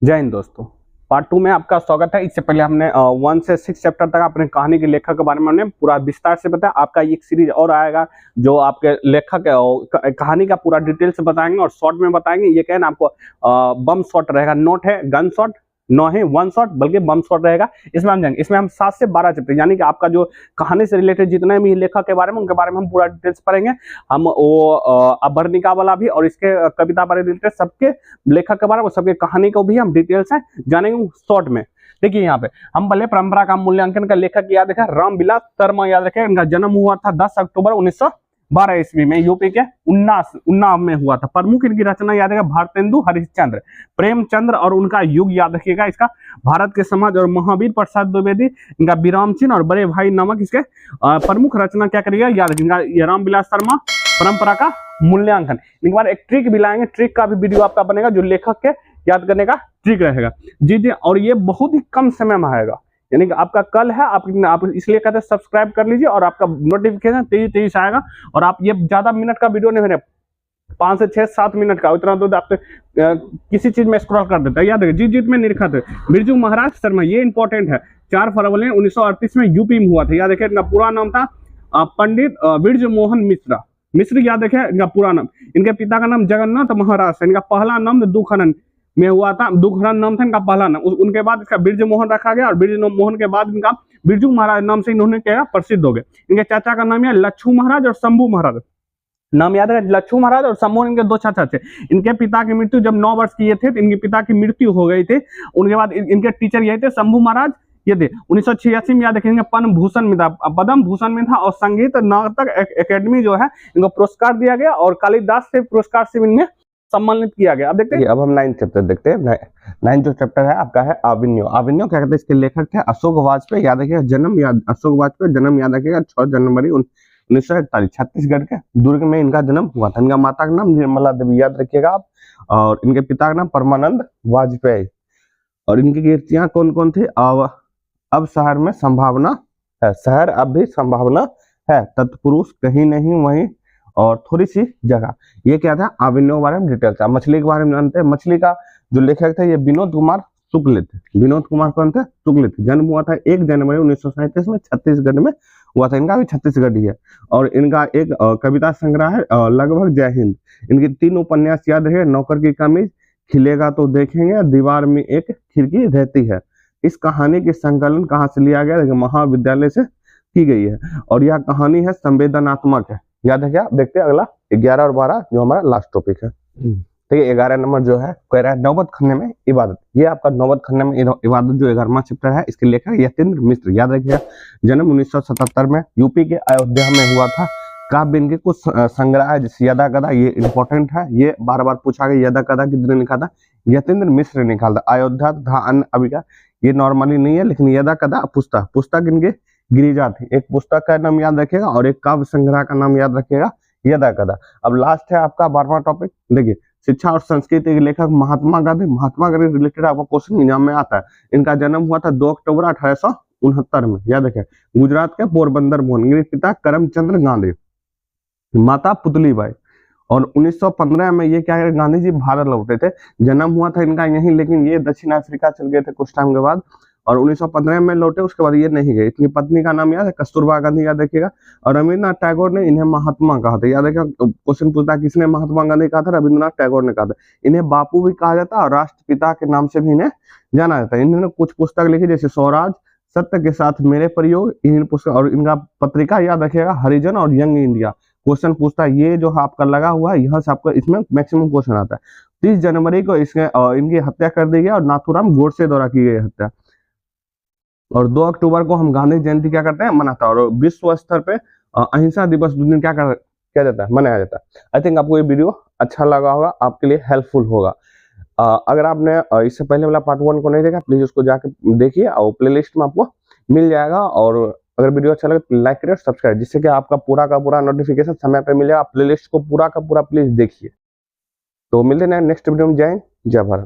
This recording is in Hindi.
जय हिंद दोस्तों। पार्ट 2 में आपका स्वागत है। इससे पहले हमने 1 से 6 चैप्टर तक अपने कहानी के लेखक के बारे में हमने पूरा विस्तार से बताया। आपका एक सीरीज और आएगा जो आपके लेखक कहानी का पूरा डिटेल से बताएंगे और शॉर्ट में बताएंगे। ये कहना आपको बम शॉट रहेगा, नोट है गन शॉट, न है वन शॉट बल्कि बम शॉट रहेगा। इसमें हम जाएंगे, इसमें हम 7 से 12 चैप्टर यानी कि आपका जो कहानी से रिलेटेड जितने भी लेखक के बारे में उनके बारे में हम पूरा डिटेल्स पढ़ेंगे। हम वो अभरनिका वाला भी और इसके कविता बारे रिलेटेड सबके लेखक के बारे में सबके कहानी को भी हम डिटेल्स है जानेंगे शॉर्ट में। देखिए यहाँ पे हम पहले परंपरा का मूल्यांकन का लेखक याद रखें, रामविलास शर्मा याद रखें। इनका जन्म हुआ था 10 अक्टूबर 1912 ईस्वी में यूपी के उन्नाव में हुआ था। प्रमुख इनकी रचना याद रखेगा भारतेंदु हरिश्चंद्र, प्रेमचंद्र और उनका युग याद रखिएगा। इसका भारत के समाज और महावीर प्रसाद द्विवेदी, इनका विराम चिन्ह और बड़े भाई नामक इसके प्रमुख रचना क्या करिएगा याद रखिएगा। ये रामविलास शर्मा परंपरा का मूल्यांकन। इनके बाद एक ट्रिक भी लाएंगे, ट्रिक का भी वीडियो आपका बनेगा जो लेखक के याद करने का ट्रिक रहेगा। जी जी, और ये बहुत ही कम समय में आएगा, यानी कि आपका कल है, आप इसलिए कहते हैं सब्सक्राइब कर लीजिए और आपका नोटिफिकेशन तेजी से आएगा। और आप ये ज्यादा मिनट का वीडियो नहीं बने, 5 से 6 7 मिनट का, उतना तो आप किसी चीज में स्क्रॉल कर देता है। याद रखिए, जीत में निरखत बिरजू महाराज शर्मा, ये इंपॉर्टेंट है। 4 फरवरी 1938 में यूपी में हुआ था। याद रखिए, इनका पूरा नाम था पंडित बिरजू मोहन मिश्रा। मिश्र याद रखिए इनका पूरा नाम। इनके पिता का नाम जगन्नाथ महाराज, इनका पहला नाम दुखनन में हुआ था, दुखनन नाम था इनका पहला नाम। उनके बाद इसका बिरजू मोहन रखा गया और बिरजू मोहन के बाद इनका बिरजू महाराज नाम से इन्होंने क्या प्रसिद्ध हो गए। इनके चाचा का नाम है लच्छू महाराज और शंभू महाराज, नाम याद है लच्छू महाराज और शंभू, इनके 2 चाचा थे। इनके पिता की मृत्यु जब 9 वर्ष की थे तो इनके पिता की मृत्यु हो गई थी। उनके बाद इनके टीचर यही थे शंभू महाराज, ये थे। 1986 में याद रखेंगे पद्म भूषण में था, पद्म भूषण में था और संगीत नाटक एकेडमी जो है इनको पुरस्कार दिया गया और कालिदास से पुरस्कार से इनमें सम्मानित किया गया। अब देखते हैं, अब हम 9 चैप्टर देखते हैं। 9 जो चैप्टर है आपका है आविन्यो। आविन्यो क्या कहते हैं, इसके लेखक थे अशोक वाजपेयी। याद रखिएगा जन्म, अशोक वाजपेयी जन्म याद रखिएगा 6 जनवरी 1948 छत्तीसगढ़ के दुर्ग में इनका जन्म हुआ था। इनका माता का नाम निर्मला देवी याद रखिएगा आप, और इनके पिता का नाम परमानंद वाजपेयी। और इनकी कीर्तियां कौन कौन थी। अब शहर में संभावना है, शहर अब भी संभावना है, तत्पुरुष कहीं नहीं वहीं और थोड़ी सी जगह। ये क्या था, आविन्यो के बारे में डिटेल था। मछली के बारे में जानते हैं। मछली का जो लेखक थे ये विनोद कुमार शुक्ल थे। विनोद कुमार कौन थे, शुक्ल थे। जन्म हुआ था 1 जनवरी 1937 में छत्तीसगढ़ में हुआ था। इनका भी छत्तीसगढ़ ही है। और इनका एक कविता संग्रह है लगभग जय हिंद। इनकी 3 उपन्यास याद रहे, नौकर की कमीज, खिलेगा तो देखेंगे, दीवार में एक खिड़की रहती है। इस कहानी के संकलन कहाँ से लिया गया, महाविद्यालय से की गई है। और यह कहानी है संवेदनात्मक है। याद है क्या, देखते हैं अगला 11 और 12 जो हमारा लास्ट टॉपिक है। तो ये 11 नंबर जो है कह रहा है नौबत खन्ने में इबादत। ये आपका नौबत खन्ने में इबादत जो 11वां चैप्टर है, इसके लेखक यतीन्द्र मिश्र। याद रखिएगा जन्म 1977 में यूपी के अयोध्या में हुआ था। काव्य इनके कुछ संग्रह है जैसे यदा कदा, ये इंपॉर्टेंट है, ये बार बार पूछा गया। यदा कदा किसने लिखा था, यतीन्द्र मिश्र ने निकाला था। अयोध्या तथा अन्य अभिका ये नॉर्मली नहीं है, लेकिन यदा कदा पुस्तक इनके गिरिजा थी। एक पुस्तक का नाम याद रखिएगा और एक काव्य संग्रह का नाम याद रखिएगा यदा कदा। अब लास्ट है आपका 12वां टॉपिक। देखिए शिक्षा और संस्कृति के लेखक महात्मा गांधी। महात्मा गांधी रिलेटेड आपका क्वेश्चन एग्जाम में आता है। इनका जन्म हुआ था 2 अक्टूबर 1869 में। याद रखिए गुजरात के पोरबंदर भुवन। इनके पिता करमचंद गांधी, माता पुतलीबाई। और 1915 में ये क्या है, गांधी जी भारत लौटे थे। जन्म हुआ था इनका यहीं, लेकिन ये दक्षिण अफ्रीका चल गए थे कुछ टाइम के बाद और 1915 में लौटे। उसके बाद ये नहीं गए। इनकी पत्नी का नाम याद है कस्तूरबा गांधी, याद रखिएगा। और रविन्द्रनाथ टैगोर ने इन्हें महात्मा कहा था। याद रखिएगा क्वेश्चन पूछता किसने महात्मा गांधी कहा था, रविन्द्रनाथ टैगोर ने कहा था। इन्हें बापू भी कहा जाता है और राष्ट्रपिता के नाम से भी इन्हें जाना जाता है। इन्होंने कुछ पुस्तक लिखी जैसे स्वराज, सत्य के साथ मेरे प्रयोग, इन पुस्तक। और इनका पत्रिका याद रखिएगा हरिजन और यंग इंडिया। क्वेश्चन पूछता है ये जो आपका लगा हुआ है, यह से आपका इसमें मैक्सिमम क्वेश्चन आता है। 30 जनवरी को इसके इनकी हत्या कर दी गई और नाथूराम गोडसे द्वारा की गई हत्या। और 2 अक्टूबर को हम गांधी जयंती क्या करते हैं, मनाता है। और विश्व स्तर पे अहिंसा दिवस दिन क्या जाता है, मनाया जाता है। आई थिंक आपको ये वीडियो अच्छा लगा होगा, आपके लिए हेल्पफुल होगा। अगर आपने इससे पहले वाला पार्ट 1 को नहीं देखा प्लीज उसको जाके देखिए और प्लेलिस्ट में आपको मिल जाएगा। और अगर वीडियो अच्छा लगे तो लाइक करिए और सब्सक्राइब, जिससे कि आपका पूरा का पूरा नोटिफिकेशन समय पे मिलेगा। आप प्लेलिस्ट को पूरा का पूरा प्लीज देखिए। तो मिलते हैं नेक्स्ट वीडियो में। जय हिंद, जय भारत।